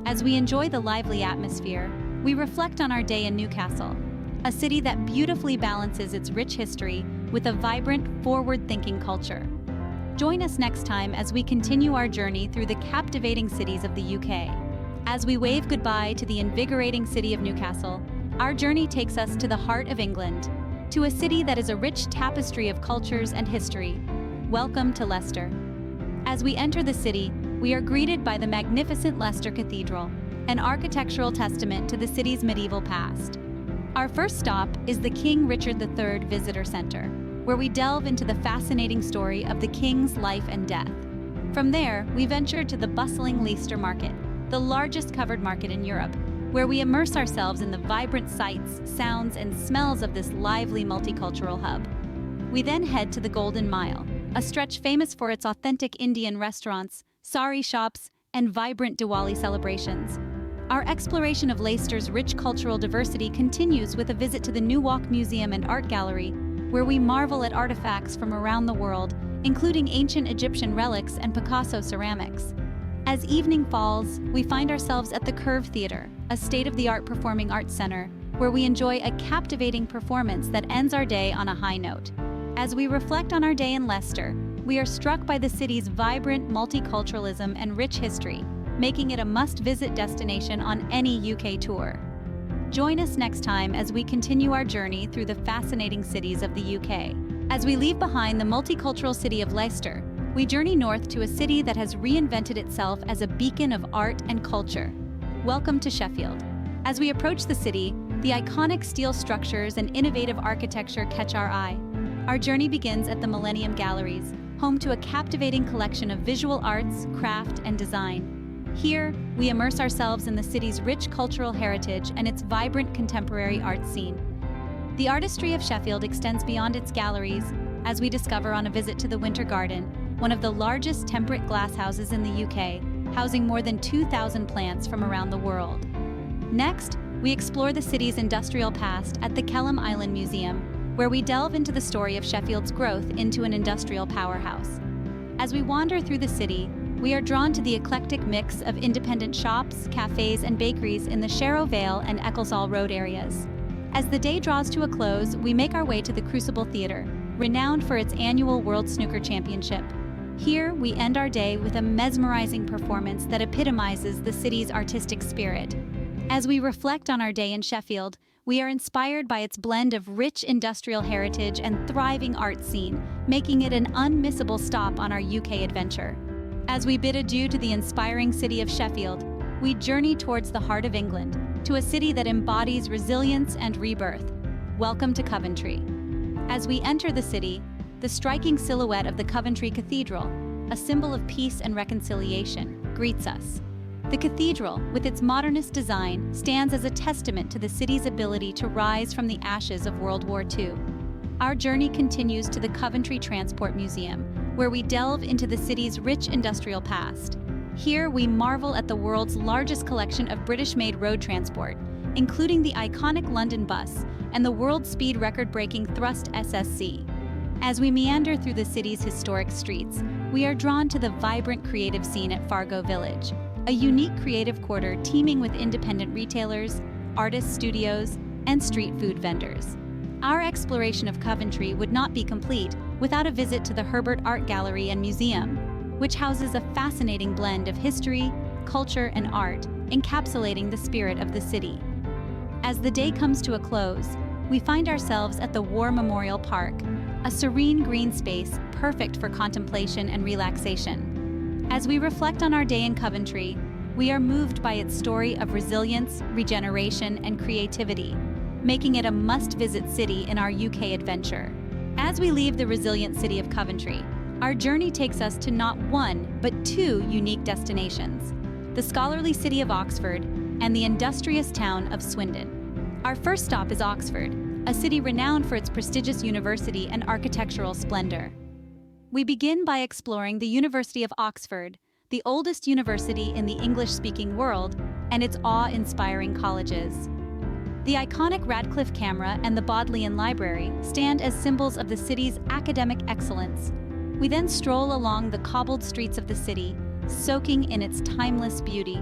As we enjoy the lively atmosphere, we reflect on our day in Newcastle, a city that beautifully balances its rich history with a vibrant, forward-thinking culture. Join us next time as we continue our journey through the captivating cities of the UK. As we wave goodbye to the invigorating city of Newcastle, our journey takes us to the heart of England, to a city that is a rich tapestry of cultures and history. Welcome to Leicester. As we enter the city, we are greeted by the magnificent Leicester Cathedral, an architectural testament to the city's medieval past. Our first stop is the King Richard III Visitor Centre, where we delve into the fascinating story of the king's life and death. From there, we venture to the bustling Leicester Market, the largest covered market in Europe, where we immerse ourselves in the vibrant sights, sounds, and smells of this lively multicultural hub. We then head to the Golden Mile, a stretch famous for its authentic Indian restaurants, sari shops, and vibrant Diwali celebrations. Our exploration of Leicester's rich cultural diversity continues with a visit to the Newark Museum and Art Gallery, where we marvel at artifacts from around the world, including ancient Egyptian relics and Picasso ceramics. As evening falls, we find ourselves at the Curve Theatre, a state-of-the-art performing arts center, where we enjoy a captivating performance that ends our day on a high note. As we reflect on our day in Leicester, we are struck by the city's vibrant multiculturalism and rich history, making it a must-visit destination on any UK tour. Join us next time as we continue our journey through the fascinating cities of the UK. As we leave behind the multicultural city of Leicester, we journey north to a city that has reinvented itself as a beacon of art and culture. Welcome to Sheffield. As we approach the city, the iconic steel structures and innovative architecture catch our eye. Our journey begins at the Millennium Galleries, home to a captivating collection of visual arts, craft, and design. Here, we immerse ourselves in the city's rich cultural heritage and its vibrant contemporary art scene. The artistry of Sheffield extends beyond its galleries, as we discover on a visit to the Winter Garden, one of the largest temperate glasshouses in the UK, housing more than 2,000 plants from around the world. Next, we explore the city's industrial past at the Kelham Island Museum, where we delve into the story of Sheffield's growth into an industrial powerhouse. As we wander through the city, we are drawn to the eclectic mix of independent shops, cafes, and bakeries in the Sharrow Vale and Ecclesall Road areas. As the day draws to a close, we make our way to the Crucible Theatre, renowned for its annual World Snooker Championship. Here, we end our day with a mesmerizing performance that epitomizes the city's artistic spirit. As we reflect on our day in Sheffield, we are inspired by its blend of rich industrial heritage and thriving art scene, making it an unmissable stop on our UK adventure. As we bid adieu to the inspiring city of Sheffield, we journey towards the heart of England, to a city that embodies resilience and rebirth. Welcome to Coventry. As we enter the city, the striking silhouette of the Coventry Cathedral, a symbol of peace and reconciliation, greets us. The cathedral, with its modernist design, stands as a testament to the city's ability to rise from the ashes of World War II. Our journey continues to the Coventry Transport Museum, where we delve into the city's rich industrial past. Here, we marvel at the world's largest collection of British-made road transport, including the iconic London bus and the world speed record-breaking Thrust SSC. As we meander through the city's historic streets, we are drawn to the vibrant creative scene at Fargo Village, a unique creative quarter teeming with independent retailers, artist studios, and street food vendors. Our exploration of Coventry would not be complete without a visit to the Herbert Art Gallery and Museum, which houses a fascinating blend of history, culture, and art, encapsulating the spirit of the city. As the day comes to a close, we find ourselves at the War Memorial Park, a serene green space perfect for contemplation and relaxation. As we reflect on our day in Coventry, we are moved by its story of resilience, regeneration, and creativity, making it a must-visit city in our UK adventure. As we leave the resilient city of Coventry, our journey takes us to not one, but two unique destinations: the scholarly city of Oxford and the industrious town of Swindon. Our first stop is Oxford, a city renowned for its prestigious university and architectural splendor. We begin by exploring the University of Oxford, the oldest university in the English-speaking world, and its awe-inspiring colleges. The iconic Radcliffe Camera and the Bodleian Library stand as symbols of the city's academic excellence. We then stroll along the cobbled streets of the city, soaking in its timeless beauty.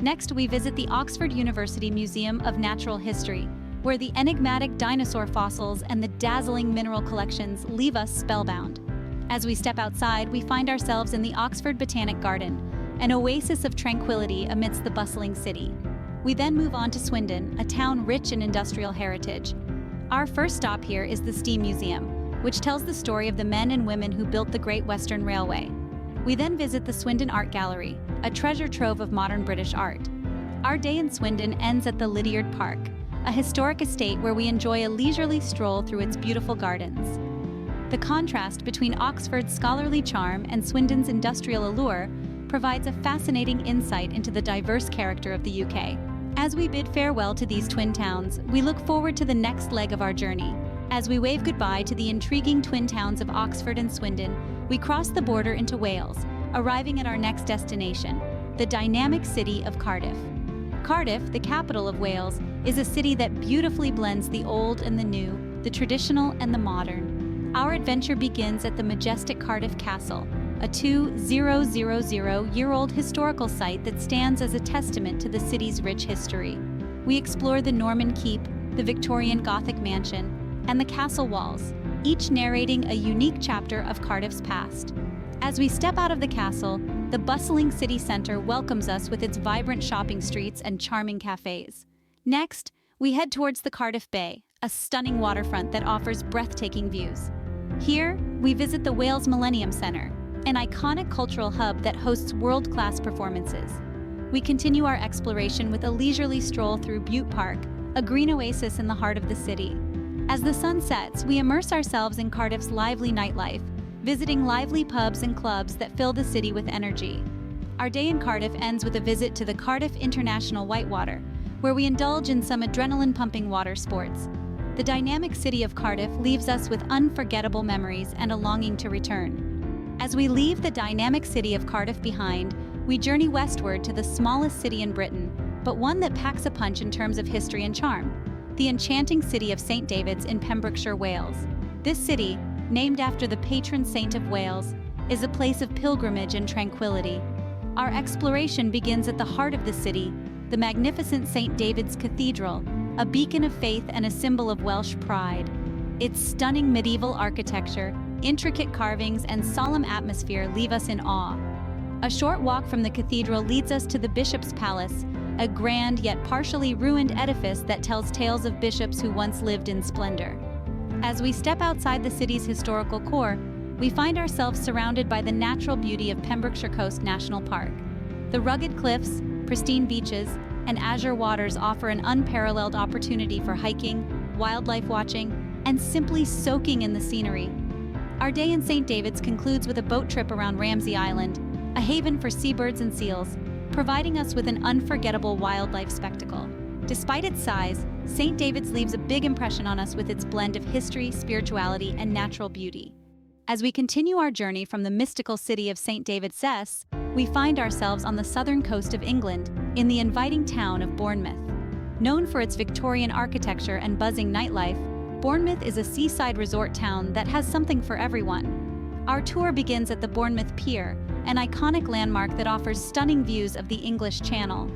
Next, we visit the Oxford University Museum of Natural History, where the enigmatic dinosaur fossils and the dazzling mineral collections leave us spellbound. As we step outside, we find ourselves in the Oxford Botanic Garden, an oasis of tranquility amidst the bustling city. We then move on to Swindon, a town rich in industrial heritage. Our first stop here is the Steam Museum, which tells the story of the men and women who built the Great Western Railway. We then visit the Swindon Art Gallery, a treasure trove of modern British art. Our day in Swindon ends at the Lydiard Park, a historic estate where we enjoy a leisurely stroll through its beautiful gardens. The contrast between Oxford's scholarly charm and Swindon's industrial allure provides a fascinating insight into the diverse character of the UK. As we bid farewell to these twin towns, we look forward to the next leg of our journey. As we wave goodbye to the intriguing twin towns of Oxford and Swindon, we cross the border into Wales, arriving at our next destination, the dynamic city of Cardiff. Cardiff, the capital of Wales, is a city that beautifully blends the old and the new, the traditional and the modern. Our adventure begins at the majestic Cardiff Castle, a 2,000-year-old historical site that stands as a testament to the city's rich history. We explore the Norman Keep, the Victorian Gothic mansion, and the castle walls, each narrating a unique chapter of Cardiff's past. As we step out of the castle, the bustling city center welcomes us with its vibrant shopping streets and charming cafes. Next, we head towards the Cardiff Bay, a stunning waterfront that offers breathtaking views. Here, we visit the Wales Millennium Centre, an iconic cultural hub that hosts world-class performances. We continue our exploration with a leisurely stroll through Bute Park, a green oasis in the heart of the city. As the sun sets, we immerse ourselves in Cardiff's lively nightlife, visiting lively pubs and clubs that fill the city with energy. Our day in Cardiff ends with a visit to the Cardiff International Whitewater, where we indulge in some adrenaline-pumping water sports. The dynamic city of Cardiff leaves us with unforgettable memories and a longing to return. As we leave the dynamic city of Cardiff behind, we journey westward to the smallest city in Britain, but one that packs a punch in terms of history and charm, the enchanting city of St. David's in Pembrokeshire, Wales. This city, named after the patron saint of Wales, is a place of pilgrimage and tranquility. Our exploration begins at the heart of the city, the magnificent St. David's Cathedral, a beacon of faith and a symbol of Welsh pride. Its stunning medieval architecture, intricate carvings, and solemn atmosphere leave us in awe. A short walk from the cathedral leads us to the Bishop's Palace, a grand yet partially ruined edifice that tells tales of bishops who once lived in splendor. As we step outside the city's historical core, we find ourselves surrounded by the natural beauty of Pembrokeshire Coast National Park. The rugged cliffs, pristine beaches, and azure waters offer an unparalleled opportunity for hiking, wildlife watching, and simply soaking in the scenery. Our day in St. David's concludes with a boat trip around Ramsay Island, a haven for seabirds and seals, providing us with an unforgettable wildlife spectacle. Despite its size, St. David's leaves a big impression on us with its blend of history, spirituality, and natural beauty. As we continue our journey from the mystical city of St. David's, we find ourselves on the southern coast of England, in the inviting town of Bournemouth. Known for its Victorian architecture and buzzing nightlife, Bournemouth is a seaside resort town that has something for everyone. Our tour begins at the Bournemouth Pier, an iconic landmark that offers stunning views of the English Channel.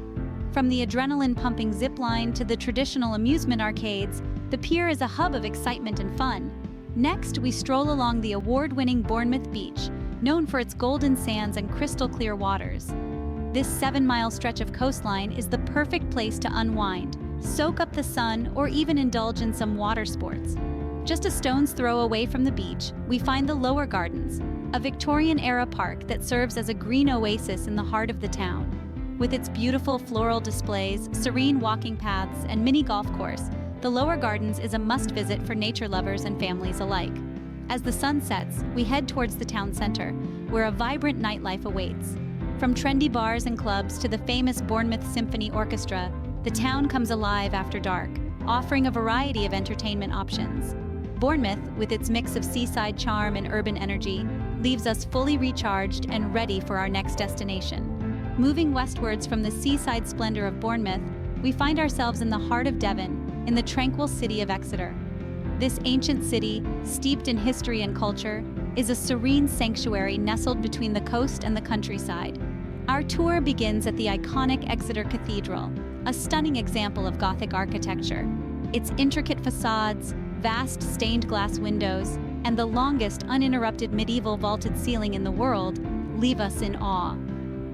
From the adrenaline-pumping zip line to the traditional amusement arcades, the pier is a hub of excitement and fun. Next, we stroll along the award-winning Bournemouth Beach, known for its golden sands and crystal-clear waters. This 7-mile stretch of coastline is the perfect place to unwind, soak up the sun, or even indulge in some water sports. Just a stone's throw away from the beach, we find the Lower Gardens, a Victorian-era park that serves as a green oasis in the heart of the town. With its beautiful floral displays, serene walking paths, and mini golf course, the Lower Gardens is a must-visit for nature lovers and families alike. As the sun sets, we head towards the town center, where a vibrant nightlife awaits. From trendy bars and clubs to the famous Bournemouth Symphony Orchestra, the town comes alive after dark, offering a variety of entertainment options. Bournemouth, with its mix of seaside charm and urban energy, leaves us fully recharged and ready for our next destination. Moving westwards from the seaside splendor of Bournemouth, we find ourselves in the heart of Devon, in the tranquil city of Exeter. This ancient city, steeped in history and culture, is a serene sanctuary nestled between the coast and the countryside. Our tour begins at the iconic Exeter Cathedral, a stunning example of Gothic architecture. Its intricate facades, vast stained glass windows, and the longest uninterrupted medieval vaulted ceiling in the world leave us in awe.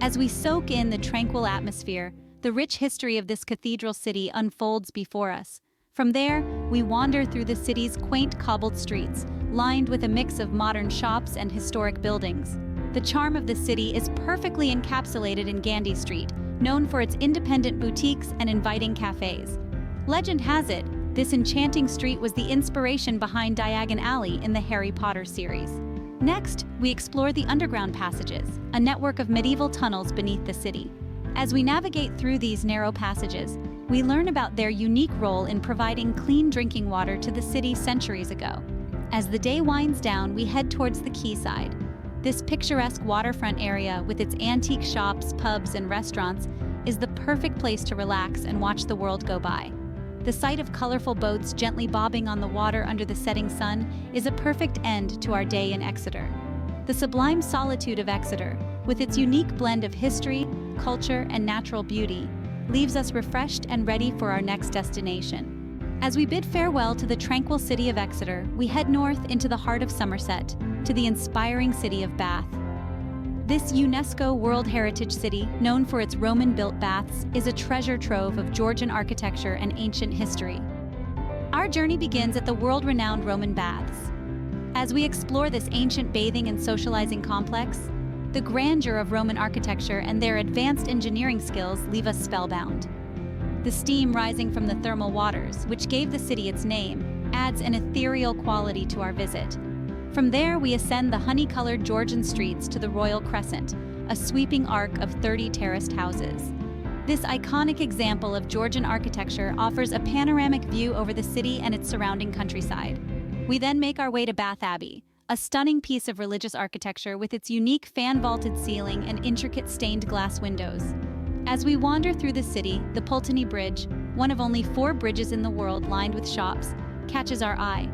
As we soak in the tranquil atmosphere, the rich history of this cathedral city unfolds before us. From there, we wander through the city's quaint cobbled streets, lined with a mix of modern shops and historic buildings. The charm of the city is perfectly encapsulated in Gandy Street, known for its independent boutiques and inviting cafes. Legend has it, this enchanting street was the inspiration behind Diagon Alley in the Harry Potter series. Next, we explore the underground passages, a network of medieval tunnels beneath the city. As we navigate through these narrow passages, we learn about their unique role in providing clean drinking water to the city centuries ago. As the day winds down, we head towards the quayside. This picturesque waterfront area, with its antique shops, pubs, and restaurants, is the perfect place to relax and watch the world go by. The sight of colorful boats gently bobbing on the water under the setting sun is a perfect end to our day in Exeter. The sublime solitude of Exeter, with its unique blend of history, culture, and natural beauty, leaves us refreshed and ready for our next destination. As we bid farewell to the tranquil city of Exeter, we head north into the heart of Somerset, to the inspiring city of Bath. This UNESCO World Heritage City, known for its Roman-built baths, is a treasure trove of Georgian architecture and ancient history. Our journey begins at the world-renowned Roman baths. As we explore this ancient bathing and socializing complex, the grandeur of Roman architecture and their advanced engineering skills leave us spellbound. The steam rising from the thermal waters, which gave the city its name, adds an ethereal quality to our visit. From there, we ascend the honey-colored Georgian streets to the Royal Crescent, a sweeping arc of 30 terraced houses. This iconic example of Georgian architecture offers a panoramic view over the city and its surrounding countryside. We then make our way to Bath Abbey, a stunning piece of religious architecture with its unique fan-vaulted ceiling and intricate stained glass windows. As we wander through the city, the Pulteney Bridge, one of only 4 bridges in the world lined with shops, catches our eye.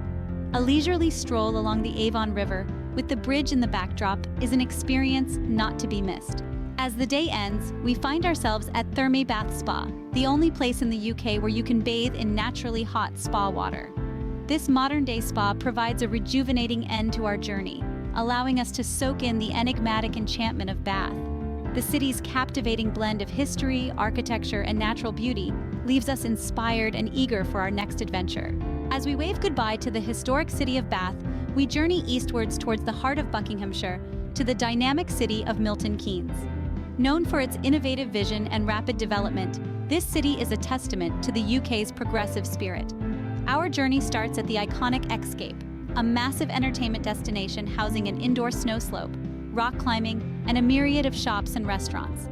A leisurely stroll along the Avon River, with the bridge in the backdrop, is an experience not to be missed. As the day ends, we find ourselves at Thermae Bath Spa, the only place in the UK where you can bathe in naturally hot spa water. This modern-day spa provides a rejuvenating end to our journey, allowing us to soak in the enigmatic enchantment of Bath. The city's captivating blend of history, architecture, and natural beauty leaves us inspired and eager for our next adventure. As we wave goodbye to the historic city of Bath, we journey eastwards towards the heart of Buckinghamshire, to the dynamic city of Milton Keynes. Known for its innovative vision and rapid development, this city is a testament to the UK's progressive spirit. Our journey starts at the iconic Xscape, a massive entertainment destination housing an indoor snow slope, rock climbing, and a myriad of shops and restaurants.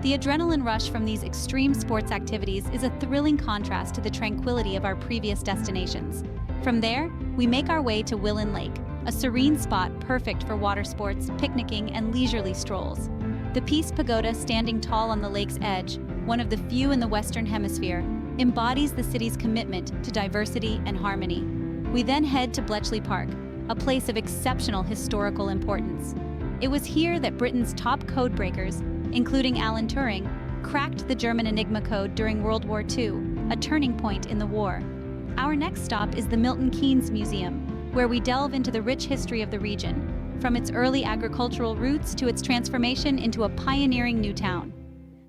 The adrenaline rush from these extreme sports activities is a thrilling contrast to the tranquility of our previous destinations. From there, we make our way to Willen Lake, a serene spot perfect for water sports, picnicking, and leisurely strolls. The Peace Pagoda, standing tall on the lake's edge, one of the few in the Western Hemisphere, embodies the city's commitment to diversity and harmony. We then head to Bletchley Park, a place of exceptional historical importance. It was here that Britain's top codebreakers, including Alan Turing, cracked the German Enigma code during World War II, a turning point in the war. Our next stop is the Milton Keynes Museum, where we delve into the rich history of the region, from its early agricultural roots to its transformation into a pioneering new town.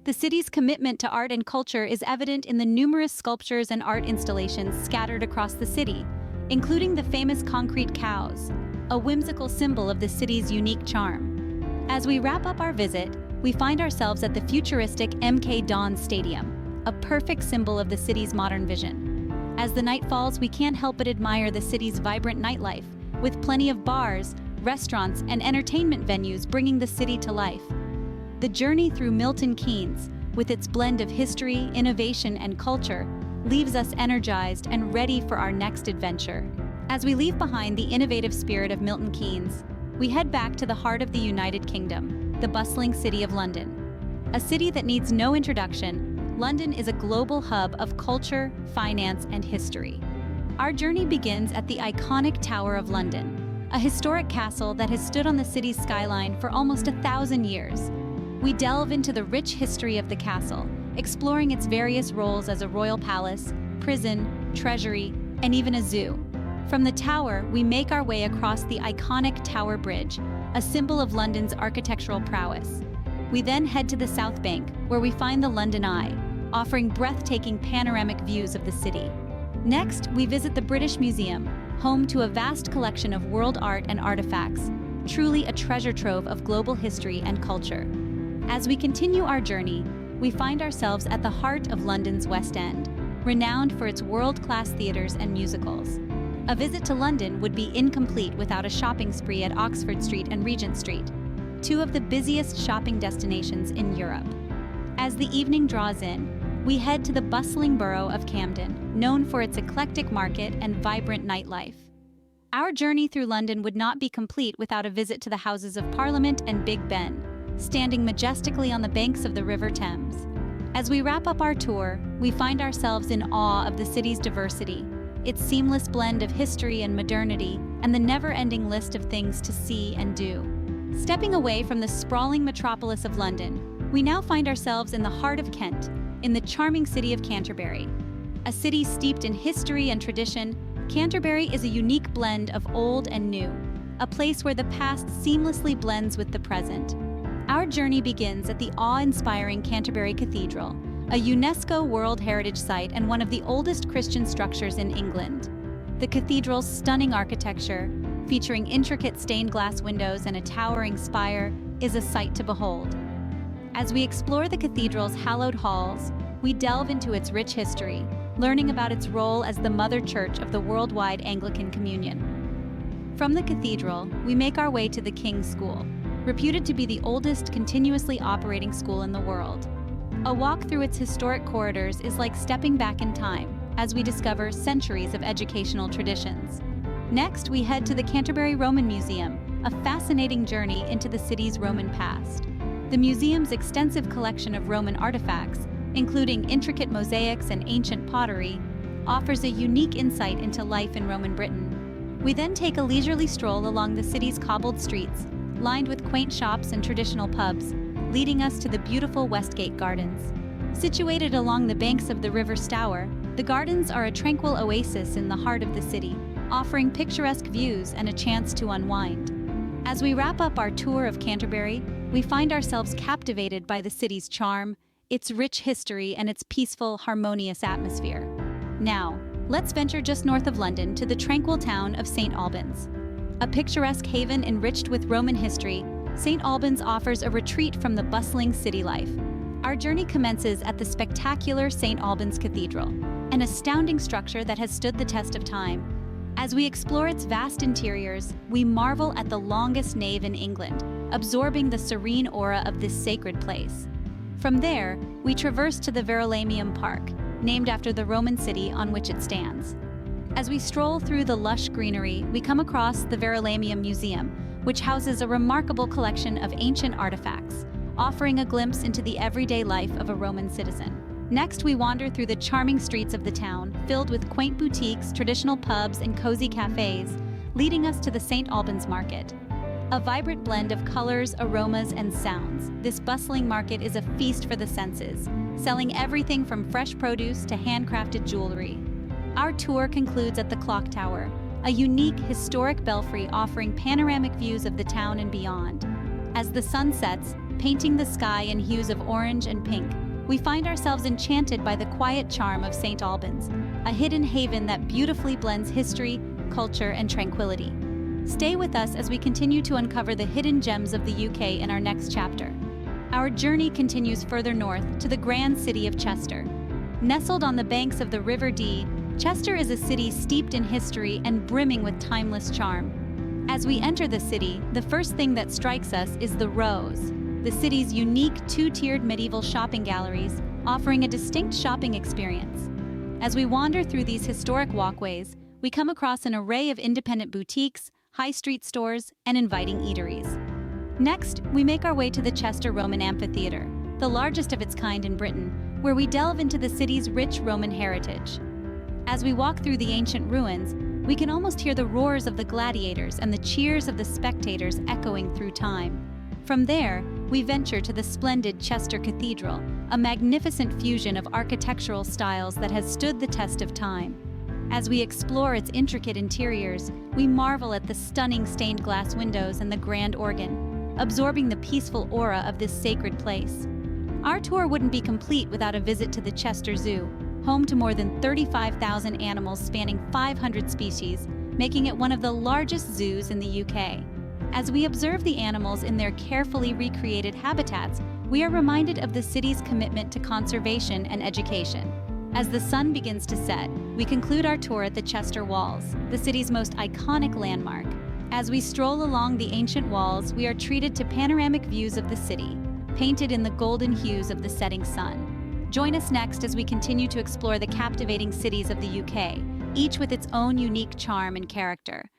The city's commitment to art and culture is evident in the numerous sculptures and art installations scattered across the city, including the famous concrete cows, a whimsical symbol of the city's unique charm. As we wrap up our visit, we find ourselves at the futuristic MK Dons Stadium, a perfect symbol of the city's modern vision. As the night falls, we can't help but admire the city's vibrant nightlife, with plenty of bars, restaurants, and entertainment venues bringing the city to life. The journey through Milton Keynes, with its blend of history, innovation, and culture, leaves us energized and ready for our next adventure. As we leave behind the innovative spirit of Milton Keynes, we head back to the heart of the United Kingdom, the bustling city of London. A city that needs no introduction, London is a global hub of culture, finance, and history. Our journey begins at the iconic Tower of London, a historic castle that has stood on the city's skyline for almost 1,000 years. We delve into the rich history of the castle, exploring its various roles as a royal palace, prison, treasury, and even a zoo. From the tower, we make our way across the iconic Tower Bridge, a symbol of London's architectural prowess. We then head to the South Bank, where we find the London Eye, offering breathtaking panoramic views of the city. Next, we visit the British Museum, home to a vast collection of world art and artifacts, truly a treasure trove of global history and culture. As we continue our journey, we find ourselves at the heart of London's West End, renowned for its world-class theatres and musicals. A visit to London would be incomplete without a shopping spree at Oxford Street and Regent Street, two of the busiest shopping destinations in Europe. As the evening draws in, we head to the bustling borough of Camden, known for its eclectic market and vibrant nightlife. Our journey through London would not be complete without a visit to the Houses of Parliament and Big Ben, standing majestically on the banks of the River Thames. As we wrap up our tour, we find ourselves in awe of the city's diversity, its seamless blend of history and modernity, and the never-ending list of things to see and do. Stepping away from the sprawling metropolis of London, we now find ourselves in the heart of Kent, in the charming city of Canterbury. A city steeped in history and tradition, Canterbury is a unique blend of old and new, a place where the past seamlessly blends with the present. Our journey begins at the awe-inspiring Canterbury Cathedral, a UNESCO World Heritage Site and one of the oldest Christian structures in England. The cathedral's stunning architecture, featuring intricate stained glass windows and a towering spire, is a sight to behold. As we explore the cathedral's hallowed halls, we delve into its rich history, learning about its role as the mother church of the worldwide Anglican Communion. From the cathedral, we make our way to the King's School, reputed to be the oldest continuously operating school in the world. A walk through its historic corridors is like stepping back in time, as we discover centuries of educational traditions. Next, we head to the Canterbury Roman Museum, a fascinating journey into the city's Roman past. The museum's extensive collection of Roman artifacts, including intricate mosaics and ancient pottery, offers a unique insight into life in Roman Britain. We then take a leisurely stroll along the city's cobbled streets, lined with quaint shops and traditional pubs, leading us to the beautiful Westgate Gardens. Situated along the banks of the River Stour, the gardens are a tranquil oasis in the heart of the city, offering picturesque views and a chance to unwind. As we wrap up our tour of Canterbury, we find ourselves captivated by the city's charm, its rich history, and its peaceful, harmonious atmosphere. Now, let's venture just north of London to the tranquil town of St. Albans. A picturesque haven enriched with Roman history, St. Albans offers a retreat from the bustling city life. Our journey commences at the spectacular St. Albans Cathedral, an astounding structure that has stood the test of time. As we explore its vast interiors, we marvel at the longest nave in England, absorbing the serene aura of this sacred place. From there, we traverse to the Verulamium Park, named after the Roman city on which it stands. As we stroll through the lush greenery, we come across the Verulamium Museum, which houses a remarkable collection of ancient artifacts, offering a glimpse into the everyday life of a Roman citizen. Next, we wander through the charming streets of the town, filled with quaint boutiques, traditional pubs, and cozy cafes, leading us to the St. Albans Market. A vibrant blend of colors, aromas, and sounds, this bustling market is a feast for the senses, selling everything from fresh produce to handcrafted jewelry. Our tour concludes at the Clock Tower, a unique, historic belfry offering panoramic views of the town and beyond. As the sun sets, painting the sky in hues of orange and pink, we find ourselves enchanted by the quiet charm of St. Albans, a hidden haven that beautifully blends history, culture, and tranquility. Stay with us as we continue to uncover the hidden gems of the UK in our next chapter. Our journey continues further north to the grand city of Chester. Nestled on the banks of the River Dee, Chester is a city steeped in history and brimming with timeless charm. As we enter the city, the first thing that strikes us is the Rows, the city's unique two-tiered medieval shopping galleries, offering a distinct shopping experience. As we wander through these historic walkways, we come across an array of independent boutiques, high street stores, and inviting eateries. Next, we make our way to the Chester Roman Amphitheatre, the largest of its kind in Britain, where we delve into the city's rich Roman heritage. As we walk through the ancient ruins, we can almost hear the roars of the gladiators and the cheers of the spectators echoing through time. From there, we venture to the splendid Chester Cathedral, a magnificent fusion of architectural styles that has stood the test of time. As we explore its intricate interiors, we marvel at the stunning stained glass windows and the grand organ, absorbing the peaceful aura of this sacred place. Our tour wouldn't be complete without a visit to the Chester Zoo, home to more than 35,000 animals spanning 500 species, making it one of the largest zoos in the UK. As we observe the animals in their carefully recreated habitats, we are reminded of the city's commitment to conservation and education. As the sun begins to set, we conclude our tour at the Chester Walls, the city's most iconic landmark. As we stroll along the ancient walls, we are treated to panoramic views of the city, painted in the golden hues of the setting sun. Join us next as we continue to explore the captivating cities of the UK, each with its own unique charm and character.